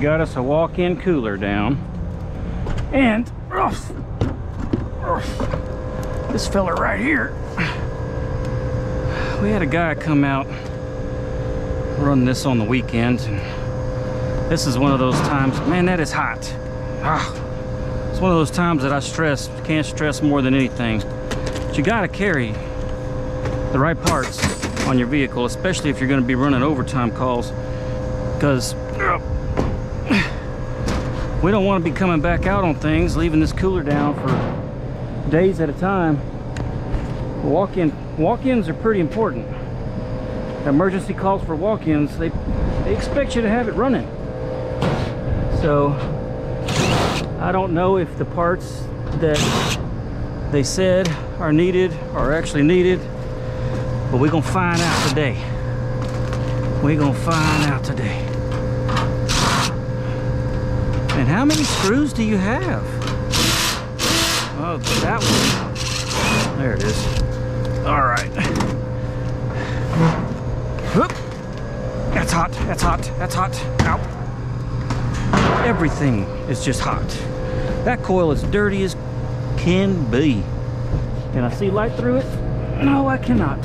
got us a walk-in cooler down. And this fella right here, we had a guy come out run this on the weekends, and this is one of those times, man, that is hot. It's one of those times that I can't stress more than anything. But you gotta carry the right parts on your vehicle, especially if you're gonna be running overtime calls, because we don't want to be coming back out on things, leaving this cooler down for days at a time. Walk-ins are pretty important. Emergency calls for walk-ins, they expect you to have it running. So I don't know if the parts that they said are needed are actually needed, but we're gonna find out today. We're gonna find out today. And how many screws do you have? Oh, that one. There it is. All right. Whoop. That's hot. That's hot. That's hot. Ow. Everything is just hot. That coil is dirty as can be. Can I see light through it? No, I cannot.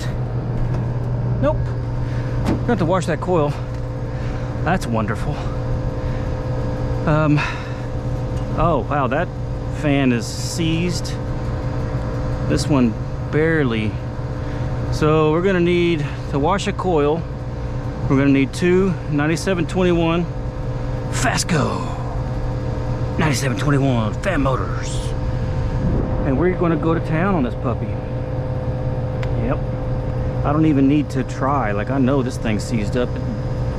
Nope. I'm gonna have to wash that coil. That's wonderful. Oh wow, that fan is seized. This one barely. So we're gonna need to wash a coil. We're gonna need two 9721 Fasco 9721 fan motors, and we're gonna go to town on this puppy. Yep. I don't even need to try. Like, I know this thing's seized up.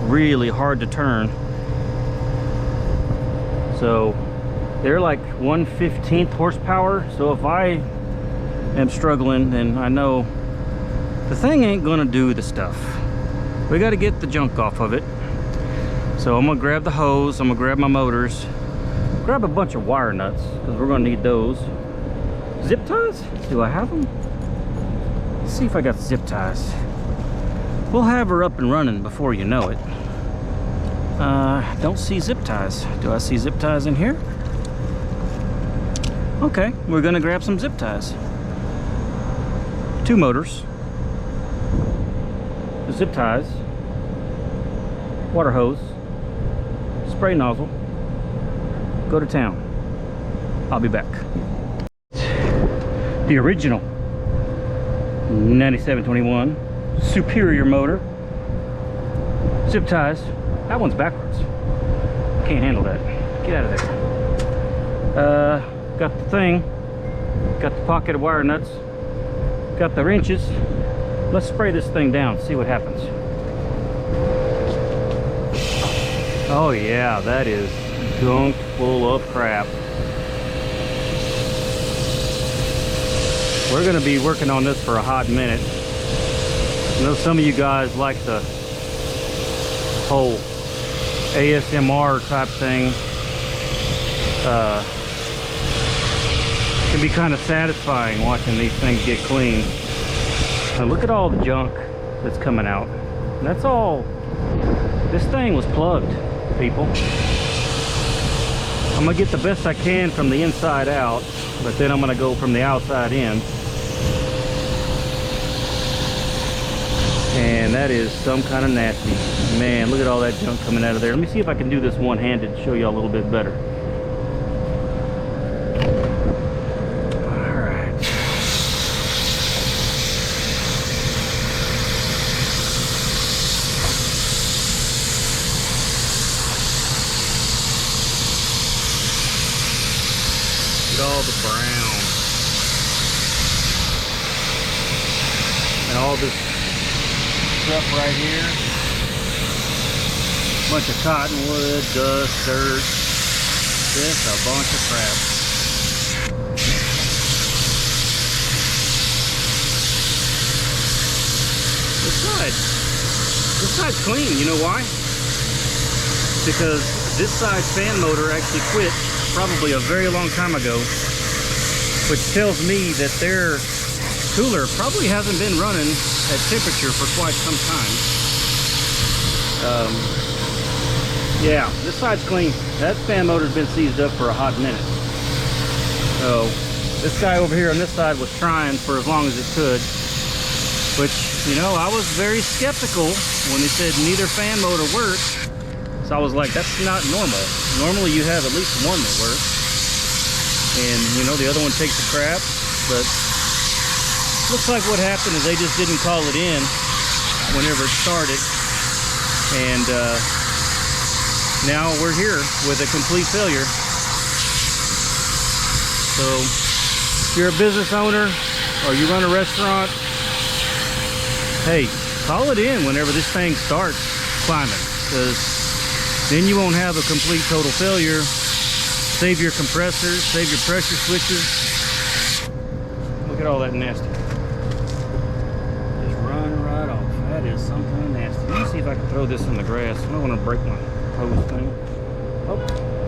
Really hard to turn. So they're like 1/15 horsepower. So if I am struggling, then I know the thing ain't gonna do the stuff. We got to get the junk off of it. So I'm gonna grab the hose. I'm gonna grab my motors. Grab a bunch of wire nuts, because we're gonna need those. Zip ties? Do I have them? Let's see if I got zip ties. We'll have her up and running before you know it. Don't see zip ties. Do I see zip ties in here? Okay, we're gonna grab some zip ties. Two motors, zip ties, water hose, spray nozzle, go to town. I'll be back. The original 9721 Superior motor, zip ties. That one's backwards. Can't handle that. Get out of there. Got the thing. Got the pocket of wire nuts. Got the wrenches. Let's spray this thing down, see what happens. Oh yeah, that is gunk full of crap. We're gonna be working on this for a hot minute. I know some of you guys like the whole ASMR type thing. It can be kind of satisfying watching these things get clean. Now look at all the junk that's coming out. That's all. This thing was plugged, people. I'm gonna get the best I can from the inside out, but then I'm gonna go from the outside in. And that is some kind of nasty. Man, look at all that junk coming out of there. Let me see if I can do this one-handed to show you a little bit better. All right. Look at all the brown. And all this stuff right here. Bunch of cottonwood, dust, dirt. Just a bunch of crap. This side's clean. You know why? Because this side's fan motor actually quit probably a very long time ago, which tells me that their cooler probably hasn't been running at temperature for quite some time. Yeah, this side's clean. That fan motor's been seized up for a hot minute. So this guy over here on this side was trying for as long as it could, which, you know, I was very skeptical when they said neither fan motor worked. So I was like, that's not normal. Normally you have at least one that works, and you know, the other one takes a crap. But looks like what happened is they just didn't call it in whenever it started, and now we're here with a complete failure. So if you're a business owner or you run a restaurant, hey, call it in whenever this thing starts climbing, because then you won't have a complete total failure. Save your compressors, save your pressure switches. Look at all that nasty. Just run right off. That is something nasty. Let me see if I can throw this in the grass. I don't want to break my hose thing. Oh,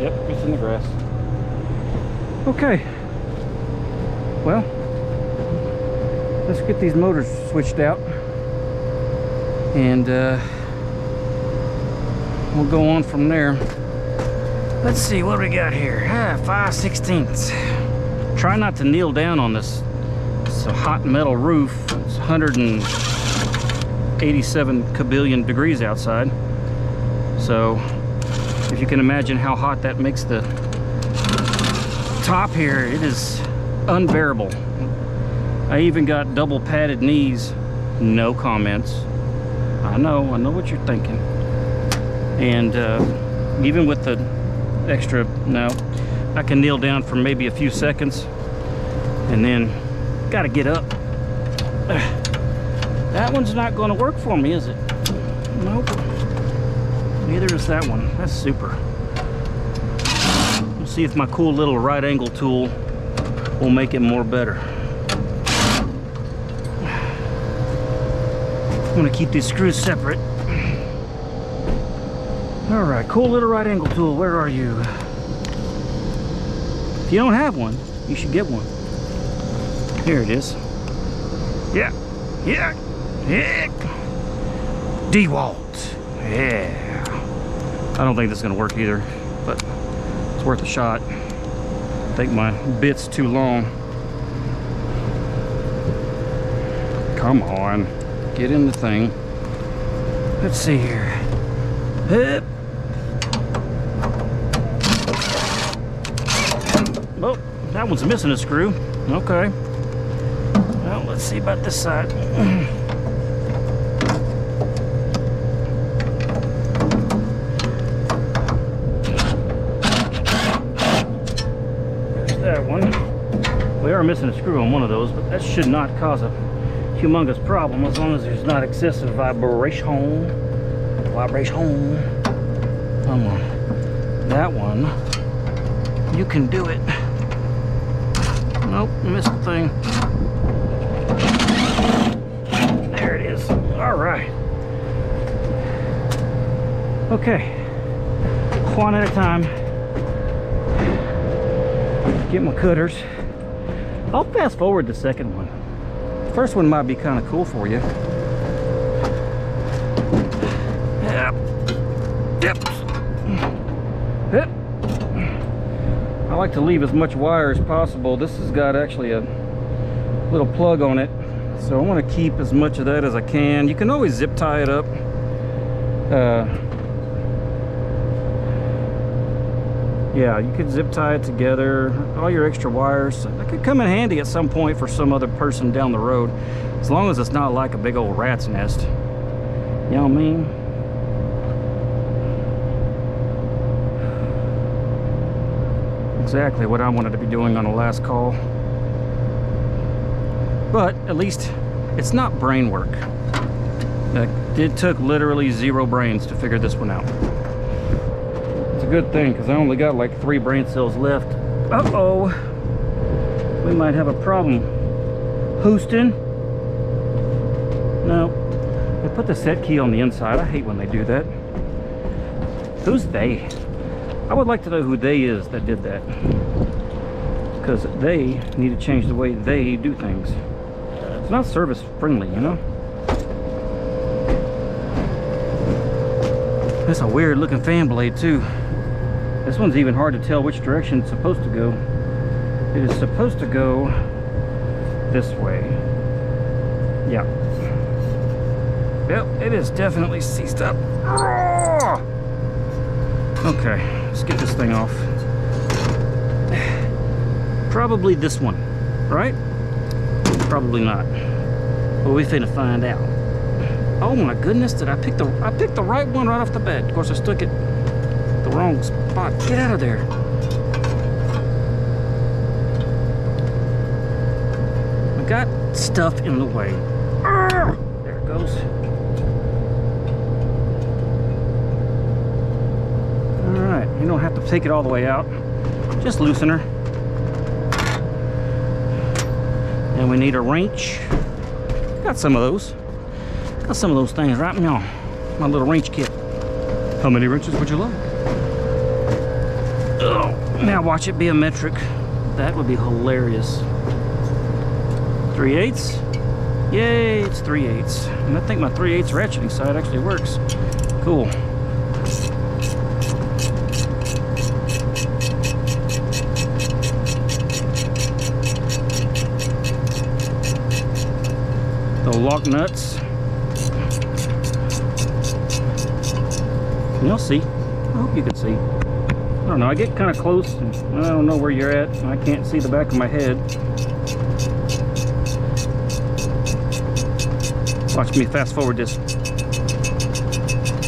yep, it's in the grass. Okay. Well, let's get these motors switched out, and we'll go on from there. Let's see what we got here. 5/16. Try not to kneel down on this. It's a hot metal roof. It's 187 kabillion degrees outside. So if you can imagine how hot that makes the top here, it is unbearable. I even got double padded knees. No comments. I know what you're thinking. And even with the extra, no, I can kneel down for maybe a few seconds and then gotta get up. That one's not going to work for me, is it? Nope. Neither is that one. That's super. Let's see if my cool little right angle tool will make it more better. I'm going to keep these screws separate. Alright, cool little right angle tool, where are you? If you don't have one, you should get one. Here it is. Yeah. DeWalt. Yeah. I don't think this is going to work either, but it's worth a shot. I think my bit's too long. Come on. Get in the thing. Let's see here. Hip. Oh, that one's missing a screw. Okay. Well, let's see about this side. There's that one. We are missing a screw on one of those, but that should not cause a humongous problem as long as there's not excessive vibration. Come on. That one. You can do it. Nope, missed the thing. There it is. All right. Okay. One at a time. Get my cutters. I'll fast forward the second one. First one might be kind of cool for you. Yep. I like to leave as much wire as possible. This has got actually a little plug on it, so I want to keep as much of that as I can. You can always zip tie it up. Yeah, you could zip tie it together. All your extra wires, that could come in handy at some point for some other person down the road, as long as it's not like a big old rat's nest. You know what I mean? Exactly what I wanted to be doing on the last call. But at least it's not brain work. It took literally 0 brains to figure this one out. It's a good thing, because I only got like 3 brain cells left. Uh-oh. We might have a problem. Houston? No. They put the set key on the inside. I hate when they do that. Who's they? I would like to know who they is that did that, because they need to change the way they do things. It's not service friendly, you know. That's a weird looking fan blade too. This one's even hard to tell which direction it's supposed to go. It is supposed to go this way. Yeah. Yep, it is definitely seized up. Okay, let's get this thing off. Probably this one, right? Probably not. Well, we finna find out. Oh my goodness, did I pick the right one right off the bat? Of course, I stuck it the wrong spot. Get out of there. I got stuff in the way. There it goes. All right, you don't have to take it all the way out. Just loosen her. And we need a wrench. Got some of those. Got some of those things right now. My little wrench kit. How many wrenches would you like? Oh, now watch it be a metric. That would be hilarious. 3/8. Yay, it's 3/8. And I think my 3/8 ratcheting side actually works. Cool. The lock nuts. You'll see. I hope you can see. I don't know, I get kind of close and I don't know where you're at. I can't see the back of my head. Watch me fast forward this.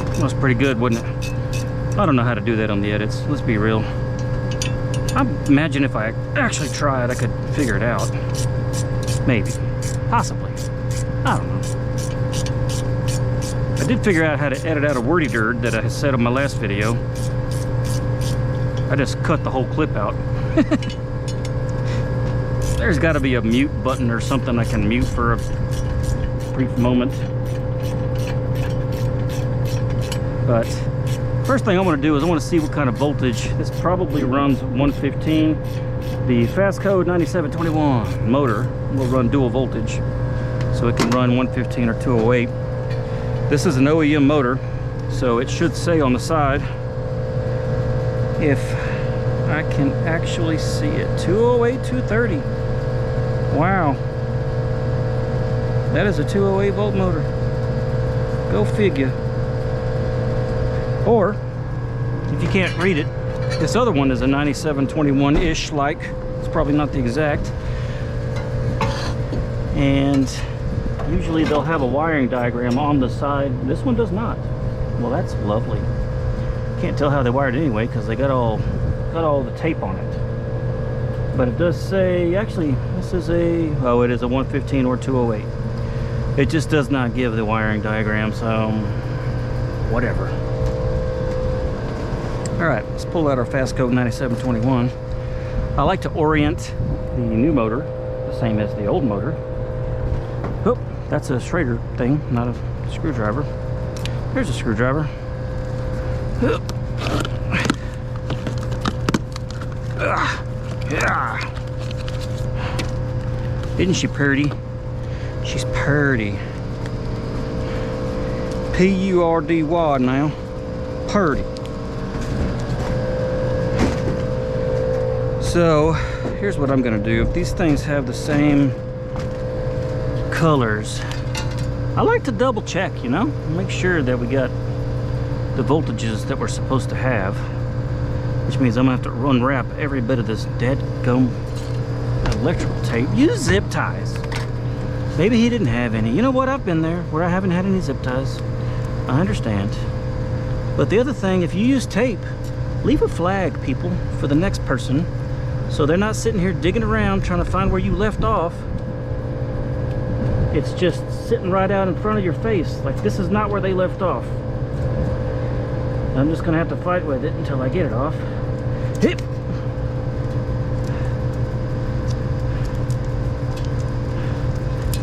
That was pretty good, wasn't it? I don't know how to do that on the edits. Let's be real. I imagine if I actually tried, I could figure it out. Maybe. Possibly. I don't know. I did figure out how to edit out a wordy dirt that I said on my last video. I just cut the whole clip out. There's got to be a mute button or something I can mute for a brief moment. But first thing I want to do is I want to see what kind of voltage. This probably runs 115. The fast code 9721 motor will run dual voltage, so it can run 115 or 208. This is an OEM motor, so it should say on the side, if I can actually see it, 208, 230. Wow. That is a 208 volt motor. Go figure. Or, if you can't read it, this other one is a 9721-ish like. It's probably not the exact. And usually they'll have a wiring diagram on the side. This one does not. Well, that's lovely. Can't tell how they wired it anyway because they got all the tape on it. But it does say, actually, this is a, oh, it is a 115 or 208. It just does not give the wiring diagram, so whatever. All right, let's pull out our fast code 9721. I like to orient the new motor the same as the old motor. Oh, that's a Schrader thing, not a screwdriver. Here's a screwdriver. Isn't she pretty? She's pretty. P-U-R-D-Y now. Purdy. So, here's what I'm gonna do. If these things have the same colors, I like to double check, you know? Make sure that we got the voltages that we're supposed to have. Which means I'm gonna have to unwrap every bit of this dead-gum electrical tape. Use zip ties. Maybe he didn't have any. You know what? I've been there where I haven't had any zip ties. I understand. But the other thing, if you use tape, leave a flag, people, for the next person, so they're not sitting here digging around trying to find where you left off. It's just sitting right out in front of your face. Like, this is not where they left off. I'm just gonna have to fight with it until I get it off. Hip.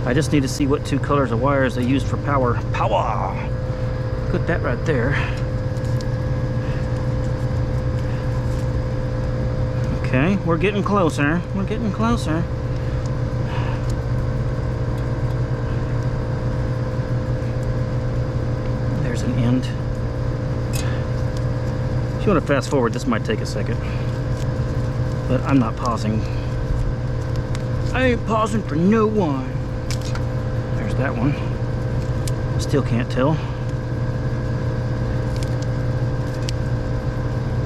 I just need to see what two colors of wires they used for power. Power! Put that right there. Okay, we're getting closer. We're getting closer. There's an end. If you want to fast forward, this might take a second, but I'm not pausing. I ain't pausing for no one. There's that one. Still can't tell.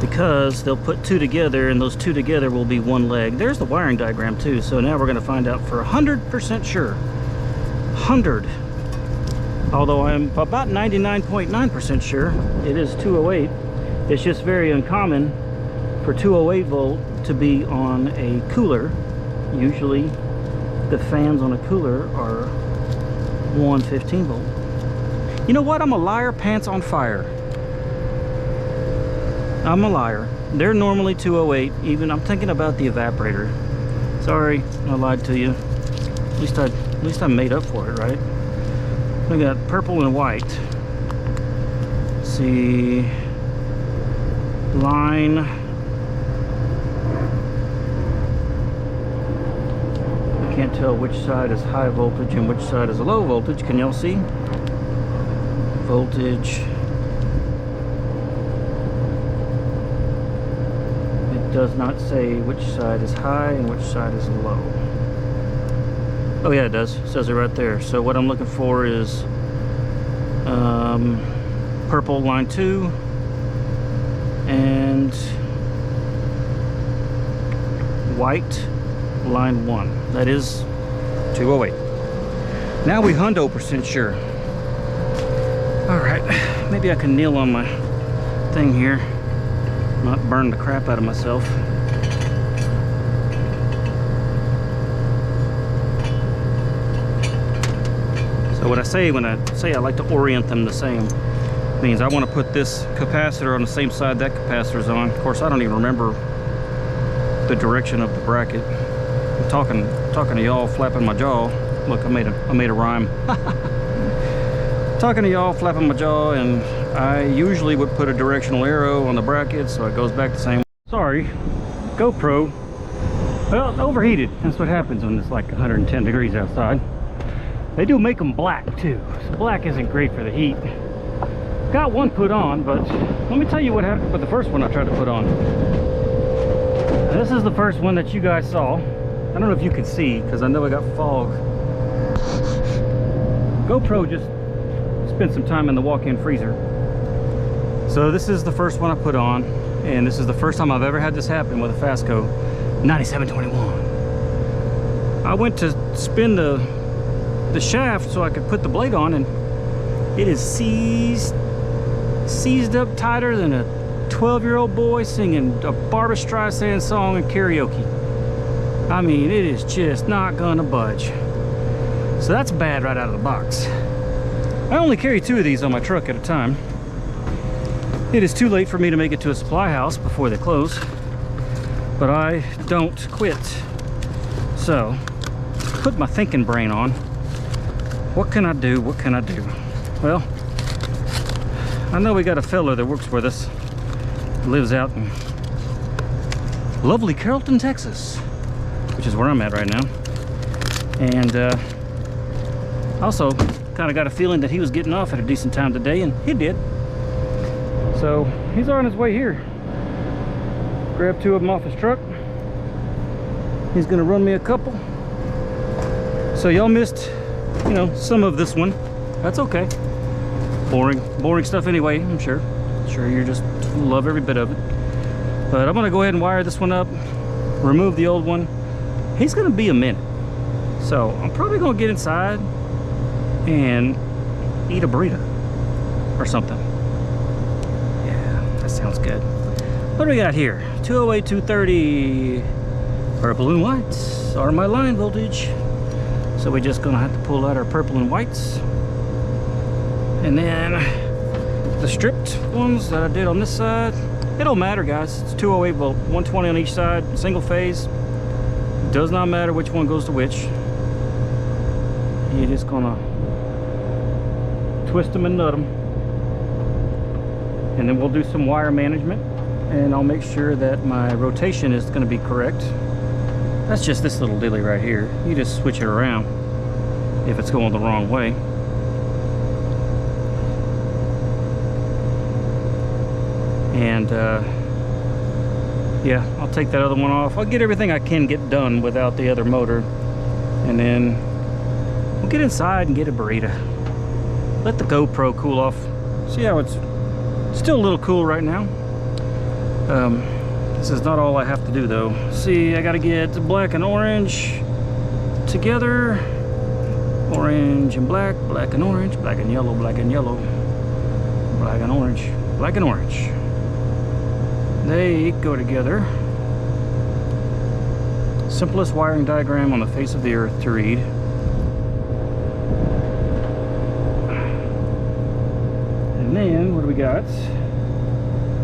Because they'll put two together, and those two together will be one leg. There's the wiring diagram too, so now we're going to find out for 100% sure. 100. Although I'm about 99.9% sure it is 208. It's just very uncommon for 208 volt to be on a cooler. Usually the fans on a cooler are 115 volt. You know what? I'm a liar pants on fire. I'm a liar. They're normally 208. Even I'm thinking about the evaporator. Sorry, I lied to you. At least I made up for it, right? We got purple and white. Let's see, line. I can't tell which side is high voltage and which side is low voltage. Can y'all see? Voltage. It does not say which side is high and which side is low. Oh yeah, it does. It says it right there. So what I'm looking for is purple line 2 and white line 1. That is 208. Now we 100% sure. All right, maybe I can kneel on my thing here, not burn the crap out of myself. So when I say I like to orient them the same, means I want to put this capacitor on the same side that capacitor's on. Of course, I don't even remember the direction of the bracket. I'm talking to y'all, flapping my jaw. Look, I made a rhyme. Talking to y'all, flapping my jaw, and I usually would put a directional arrow on the bracket so it goes back the same. Sorry, GoPro. Well, overheated. That's what happens when it's like 110 degrees outside. They do make them black too. So black isn't great for the heat. Got one put on, but let me tell you what happened with the first one I tried to put on. This is the first one that you guys saw. I don't know if you can see because I know I got fog. GoPro just spent some time in the walk-in freezer. So this is the first one I put on, and this is the first time I've ever had this happen with a Fastco 9721. I went to spin the shaft so I could put the blade on, and it is seized up tighter than a 12-year-old boy singing a Barbra Streisand song in karaoke. I mean, it is just not gonna budge. So that's bad right out of the box. I only carry 2 of these on my truck at a time. It is too late for me to make it to a supply house before they close, but I don't quit. So, put my thinking brain on. What can I do? What can I do? Well, I know we got a fella that works with us, lives out in lovely Carrollton, Texas, which is where I'm at right now. And also kind of got a feeling that he was getting off at a decent time today, and he did. So he's on his way here. Grabbed 2 of them off his truck. He's gonna run me a couple. So y'all missed, you know, some of this one. That's okay. Boring stuff anyway, I'm sure. Sure, you just love every bit of it. But I'm gonna go ahead and wire this one up, remove the old one. He's gonna be a minute. So I'm probably gonna get inside and eat a burrito or something. Yeah, that sounds good. What do we got here? 208, 230. Purple and whites are my line voltage. So we're just gonna have to pull out our purple and whites. And then the stripped ones that I did on this side, it don't matter, guys. It's 208 volt, 120 on each side, single phase. Does not matter which one goes to which. You're just gonna twist them and nut them. And then we'll do some wire management, and I'll make sure that my rotation is gonna be correct. That's just this little dilly right here. You just switch it around if it's going the wrong way. And yeah, I'll take that other one off. I'll get everything I can get done without the other motor, and then we'll get inside and get a burrito. Let the GoPro cool off. See how it's still a little cool right now. This is not all I have to do though. See, I gotta get black and orange together. Orange and black, black and orange, black and yellow, black and yellow, black and orange, black and orange. They go together. Simplest wiring diagram on the face of the earth to read. And then, what do we got?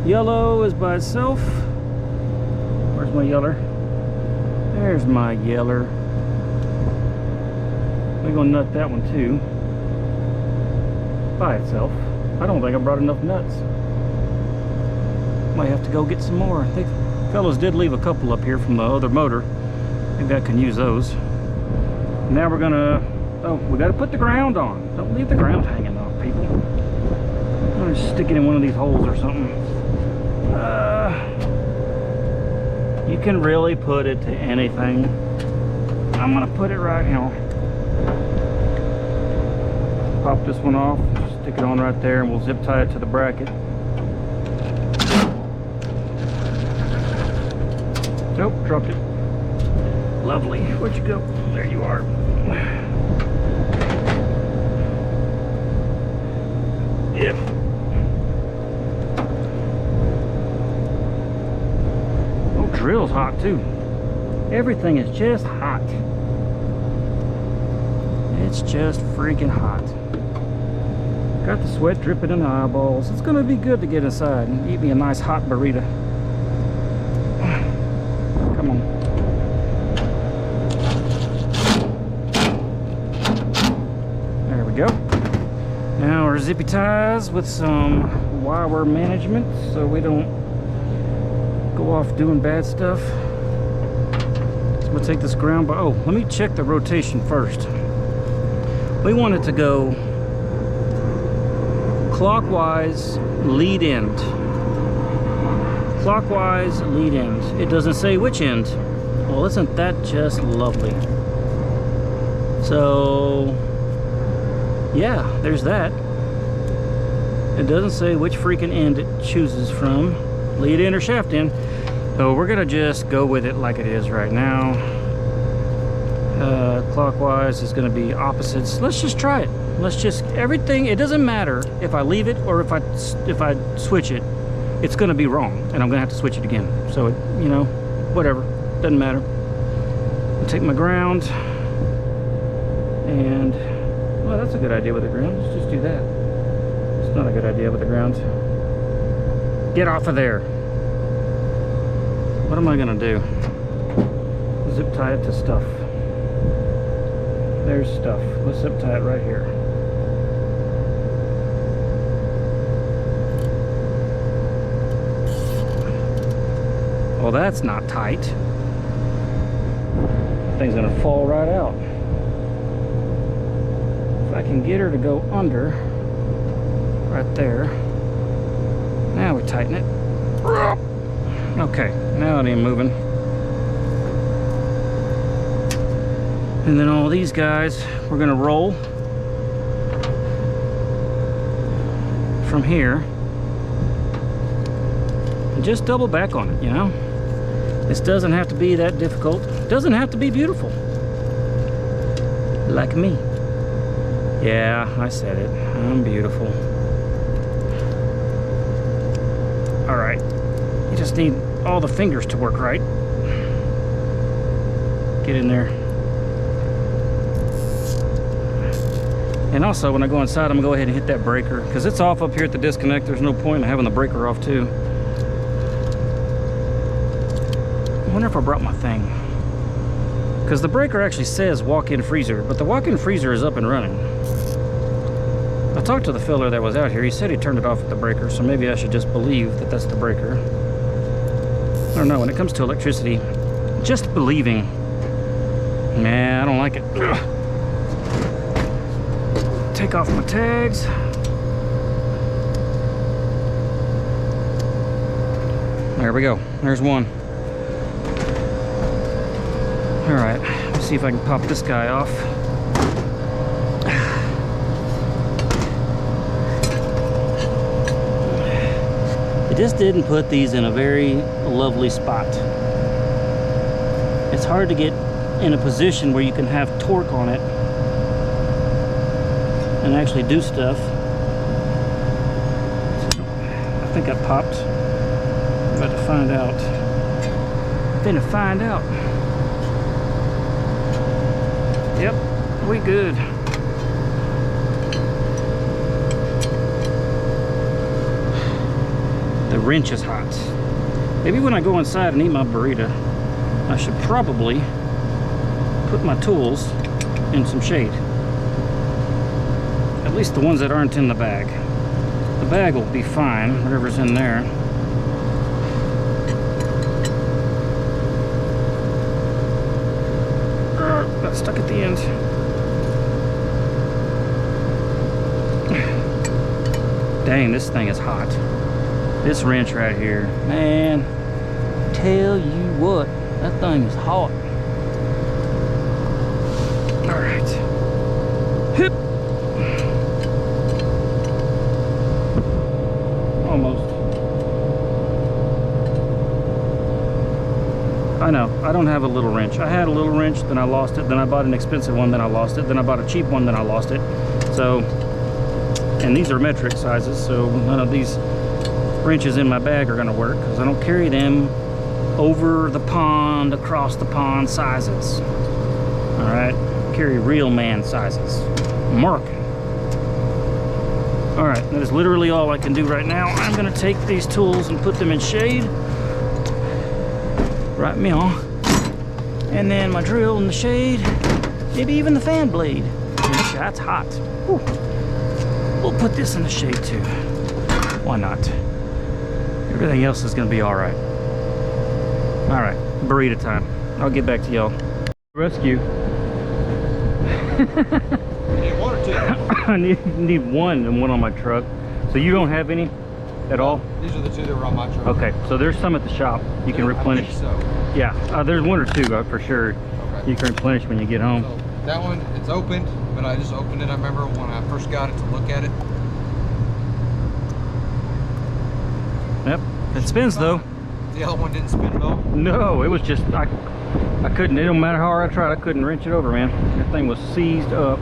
Yellow is by itself. Where's my yeller? There's my yeller. We're gonna nut that one too. By itself. I don't think I brought enough nuts. Might have to go get some more. I think fellows did leave a couple up here from the other motor. Maybe I can use those. Now we're gonna, oh, we gotta put the ground on. Don't leave the ground hanging off, people. I'm gonna stick it in one of these holes or something. You can really put it to anything. I'm gonna put it right here. Pop this one off, stick it on right there, and we'll zip tie it to the bracket. Nope, dropped it. Lovely. Where'd you go? There you are. Yep. Oh, drill's hot too. Everything is just hot. It's just freaking hot. Got the sweat dripping in the eyeballs. It's gonna be good to get inside and eat me a nice hot burrito. Come on. There we go. Now our zippy ties with some wire management so we don't go off doing bad stuff. So we'll take this ground, but oh, let me check the rotation first. We want it to go clockwise, lead end. Clockwise, lead end. It doesn't say which end. Well, isn't that just lovely? So, yeah, there's that. It doesn't say which freaking end it chooses from, lead end or shaft end. So we're gonna just go with it like it is right now. Clockwise is going to be opposites. Let's just try it. Let's just, everything, it doesn't matter if I leave it or if I switch it, it's going to be wrong and I'm going to have to switch it again. So it, you know, whatever, doesn't matter. I'll take my ground and, well, that's a good idea with the ground. Let's just do that. It's not a good idea with the ground. Get off of there. What am I going to do? Zip tie it to stuff. There's stuff. Let's zip tie it right here. Well, that's not tight. Thing's gonna fall right out. If I can get her to go under, right there. Now we tighten it. Okay, now it ain't moving. And then all these guys, we're gonna roll from here and just double back on it, you know? This doesn't have to be that difficult. It doesn't have to be beautiful. Like me. Yeah, I said it. I'm beautiful. All right, you just need all the fingers to work right. Get in there. And also, when I go inside, I'm gonna go ahead and hit that breaker because it's off up here at the disconnect. There's no point in having the breaker off too. I wonder if I brought my thing. Because the breaker actually says walk-in freezer, but the walk-in freezer is up and running. I talked to the fella that was out here. He said he turned it off at the breaker, so maybe I should just believe that that's the breaker. I don't know, when it comes to electricity, just believing. Nah, I don't like it. Ugh. Take off my tags. There we go. There's one. All right, let's see if I can pop this guy off. It just didn't put these in a very lovely spot. It's hard to get in a position where you can have torque on it and actually do stuff. I think I popped. I'm about to find out. Yep, we good. The wrench is hot. Maybe when I go inside and eat my burrito, I should probably put my tools in some shade. At least the ones that aren't in the bag. The bag will be fine, whatever's in there. Got stuck at the end. Dang, this thing is hot. This wrench right here, man, tell you what, that thing is hot. All right. Hip. Almost. I know, I don't have a little wrench. I had a little wrench, then I lost it, then I bought an expensive one, then I lost it, then I bought a cheap one, then I lost it. So, and these are metric sizes, so none of these wrenches in my bag are gonna work because I don't carry them over the pond, across the pond sizes. All right, carry real man sizes. Mark. All right, that is literally all I can do right now. I'm gonna take these tools and put them in shade. Right meow. And then my drill in the shade. Maybe even the fan blade. That's hot. Whew. We'll put this in the shade too. Why not? Everything else is gonna be all right. All right, burrito time. I'll get back to y'all. Rescue. You need one or two? I need one and one on my truck. So you don't have any at all? These are the two that were on my truck. Okay, so there's some at the shop. You can replenish. I think so. Yeah, there's one or two for sure. Okay. You can replenish when you get home. So that one, it's opened, but I just opened it. I remember when I first got it to look at it. Yep, it spins though. The other one didn't spin at all? No, it was just, I couldn't, it don't matter how hard I tried, I couldn't wrench it over, man. That thing was seized up.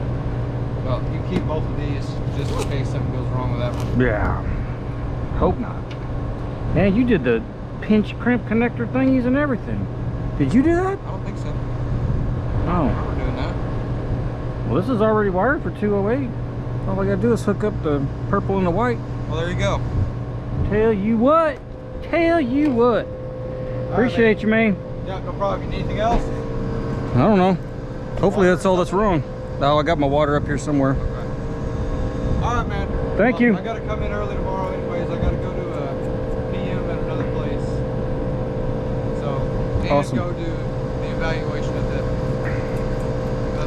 Well, you keep both of these just in case something goes wrong with that one. Yeah, hope not. Man, you did the pinch crimp connector thingies and everything. Did you do that? I don't think so. Oh. We're doing that. Well, this is already wired for 208. All I gotta do is hook up the purple and the white. Well, there you go. Tell you what. Appreciate you, man. Yeah, no problem. You need anything else? I don't know. Hopefully that's all that's wrong. Oh, I got my water up here somewhere. Okay. All right, man. Thank you. I gotta come in early tomorrow anyways. I gotta go to a PM at another place. So, and awesome. go do the evaluation of that.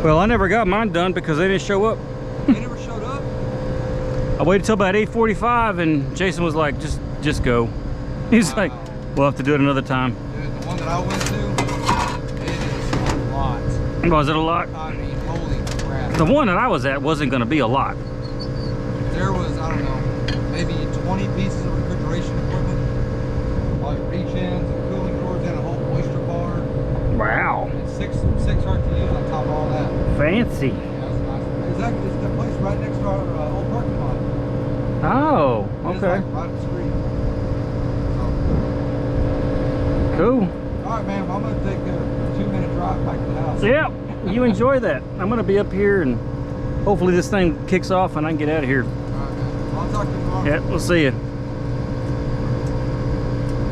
Well, I never got mine done because they didn't show up. They never showed up? I waited till about 8:45 and Jason was like, just go. He's like, we'll have to do it another time. Dude, the one that I went to, it is a lot. Was it a lot? I mean, holy crap. The one that I was at wasn't going to be a lot. There was, I don't know, maybe 20 pieces of refrigeration equipment. Like reach-ins and cooling cords and a whole oyster bar. Wow. And six RTUs on top of all that. Fancy. Yeah, it's nice. Exactly, it's that place right next to our old parking lot. Oh, It's okay. like right up the street. Cool. All right, man. I'm gonna take a 2-minute drive back to the house. Yep, you enjoy that. I'm gonna be up here and hopefully this thing kicks off and I can get out of here. All right, man. I'll talk to you tomorrow. Yeah, we'll see you.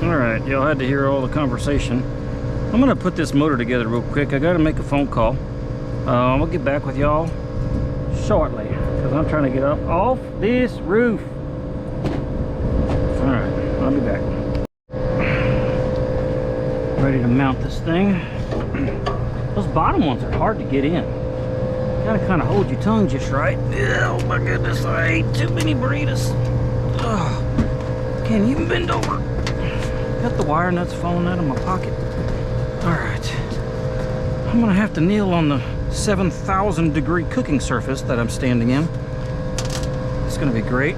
All right, y'all had to hear all the conversation. I'm gonna put this motor together real quick. I gotta make a phone call. I'll get back with y'all shortly because I'm trying to get up off this roof. All right, I'll be back. Ready to mount this thing. Those bottom ones are hard to get in. You gotta kind of hold your tongue just right. Oh my goodness, I ate too many burritos. Ugh. Can't even bend over. Got the wire nuts falling out of my pocket. All right. I'm gonna have to kneel on the 7,000 degree cooking surface that I'm standing in. It's gonna be great.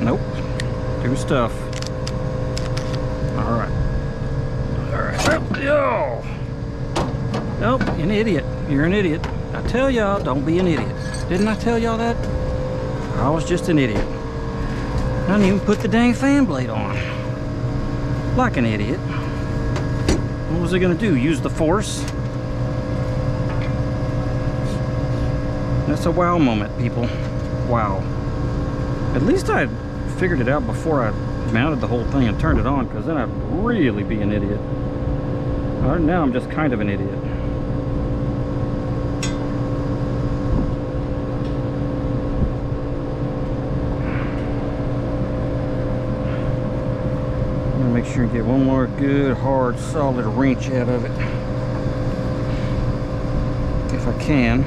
Nope. Do stuff. All right. All right. Yo. Nope. An idiot. You're an idiot. I tell y'all, don't be an idiot. Didn't I tell y'all that? I was just an idiot. I didn't even put the dang fan blade on. Like an idiot. What was I gonna do? Use the force? That's a wow moment, people. Wow. At least I figured it out before I mounted the whole thing and turned it on, because then I'd really be an idiot. Now I'm just kind of an idiot. Make sure you get one more good, hard, solid wrench out of it. If I can.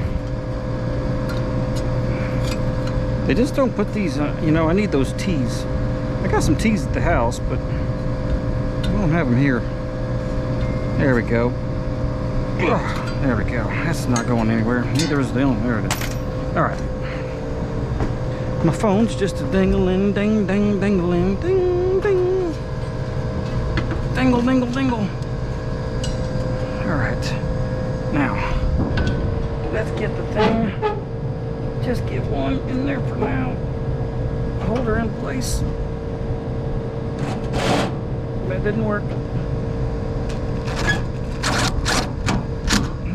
They just don't put these, you know, I need those T's. I got some T's at the house, but I don't have them here. There we go. There we go. That's not going anywhere. Neither is the other. There it is. All right. My phone's just a dingling, ding, ding, dingling, ding, ding. Dingle, dingle, dingle. All right. Now, let's get the thing. Just get one in there for now. Hold her in place. That didn't work.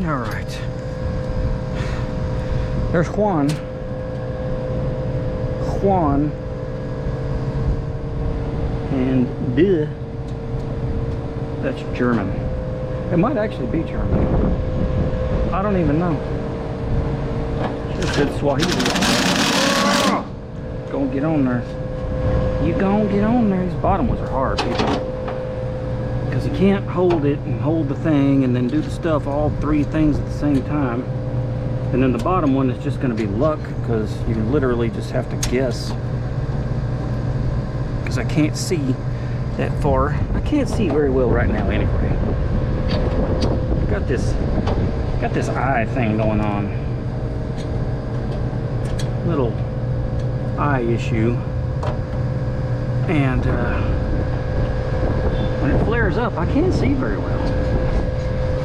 All right. There's Juan. And duh. That's German. It might actually be German. I don't even know. Just said Swahili. Go get on there. You go get on there. These bottom ones are hard, people. Because you can't hold it and hold the thing and then do the stuff, all three things at the same time. And then the bottom one is just going to be luck, because you literally just have to guess. Because I can't see that far. I can't see very well right now anyway. Got this eye thing going on. Little eye issue. And when it flares up, I can't see very well.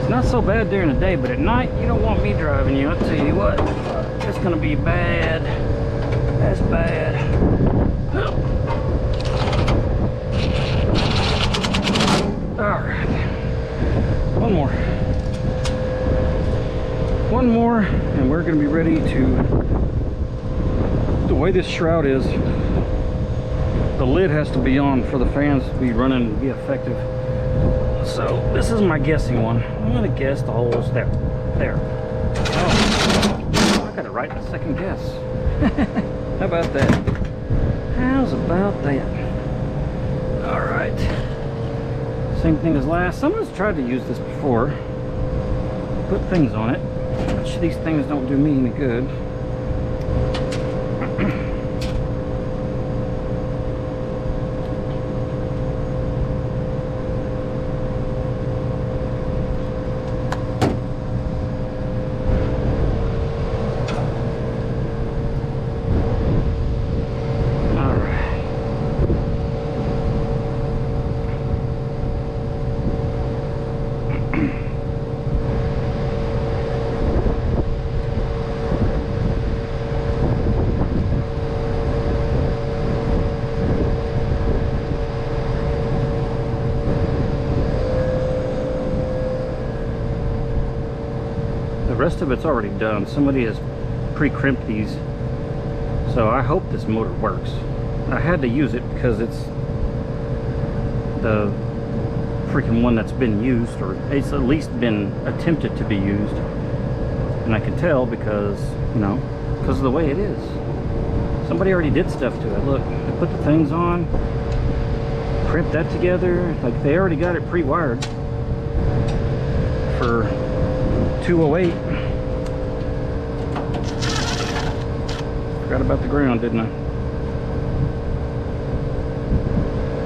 It's not so bad during the day, but at night, you don't want me driving you. I'll tell you what, it's gonna be bad. That's bad. All right, one more, and we're gonna be ready to, the way this shroud is, the lid has to be on for the fans to be running and be effective. So this is my guessing one. I'm gonna guess the holes there. Oh, I got it right in a second guess. How about that? How's about that? All right. Same thing as last. Someone's tried to use this before. Put things on it. Which these things don't do me any good. The rest of it's already done. Somebody has pre-crimped these, so I hope this motor works. I had to use it because it's the freaking one that's been used, or it's at least been attempted to be used, and I can tell because, you know, because of the way it is. Somebody already did stuff to it. Look, they put the things on, crimped that together, like they already got it pre-wired for 208. Forgot about the ground, didn't I?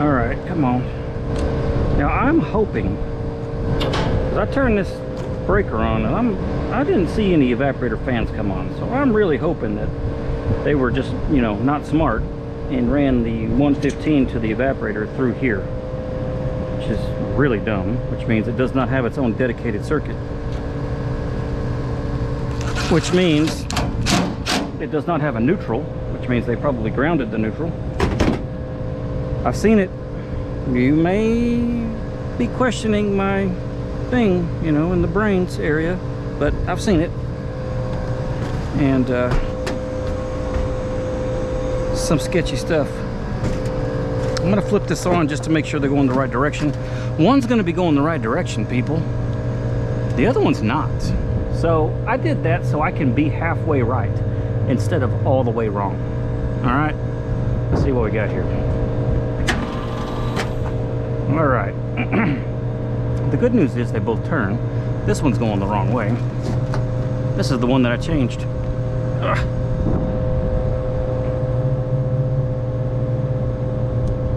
All right, come on. Now I'm hoping, 'cause I turned this breaker on and I didn't see any evaporator fans come on, so I'm really hoping that they were just, you know, not smart and ran the 115 to the evaporator through here, which is really dumb, which means it does not have its own dedicated circuit, which means it does not have a neutral, which means they probably grounded the neutral. I've seen it. You may be questioning my thing, you know, in the brains area, but I've seen it. And some sketchy stuff. I'm gonna flip this on just to make sure they're going the right direction. One's gonna be going the right direction, people. The other one's not. So I did that so I can be halfway right instead of all the way wrong. All right, let's see what we got here. All right. The good news is they both turn. This one's going the wrong way. This is the one that I changed. Ugh.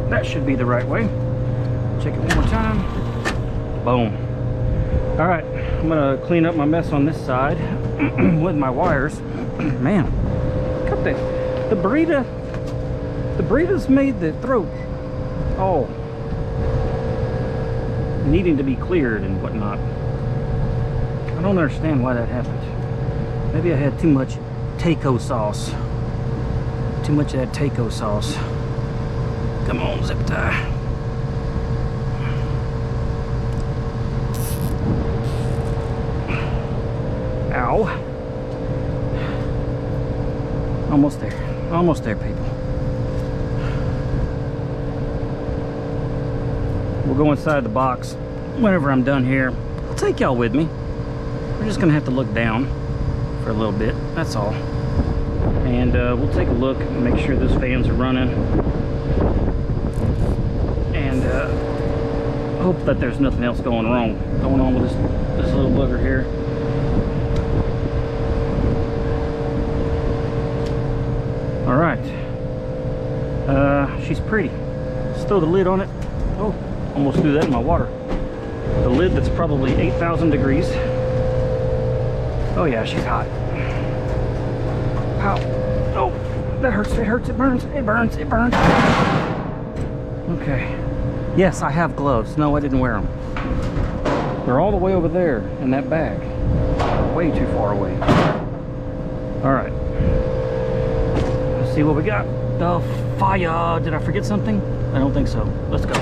That should be the right way. Check it one more time. Boom. All right, I'm gonna clean up my mess on this side with my wires. Man, look at that. The burrito's made the throat all needing to be cleared and whatnot. I don't understand why that happened. Maybe I had too much taco sauce. Too much of that taco sauce. Come on, zip tie. Ow. Almost there. Almost there, people. We'll go inside the box whenever I'm done here. I'll take y'all with me. We're just gonna have to look down for a little bit, that's all. And we'll take a look and make sure those fans are running. And hope that there's nothing else going on with this little bugger here. All right. She's pretty. Let's throw the lid on it. Oh. Almost threw that in my water. The lid that's probably 8,000 degrees. Oh yeah, she's hot. Ow. Oh, that hurts, it hurts, it burns, it burns, it burns. Okay. Yes, I have gloves. No, I didn't wear them. They're all the way over there in that bag. Way too far away. All right. Let's see what we got. The fire. Did I forget something? I don't think so. Let's go.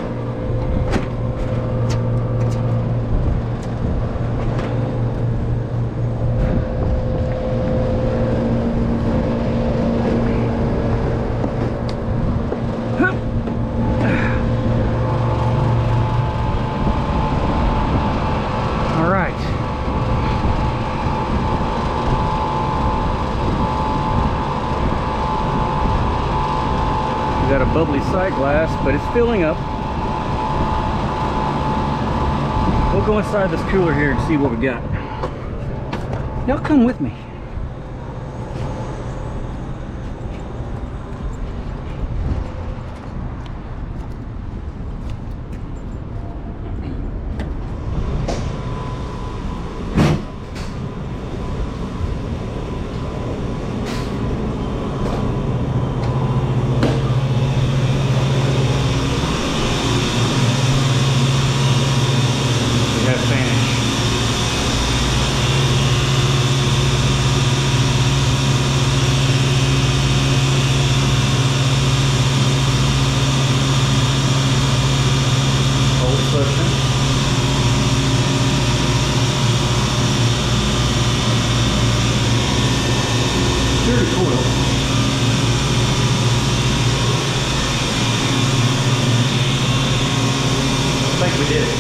Got a bubbly side glass, but it's filling up. We'll go inside this cooler here and see what we got. Y'all come with me. We did it.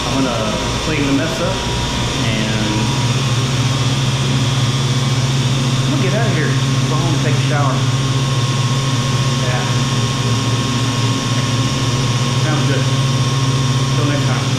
I'm gonna clean the mess up and I'm gonna get out of here. Go home and take a shower. Yeah. Sounds good. Until next time.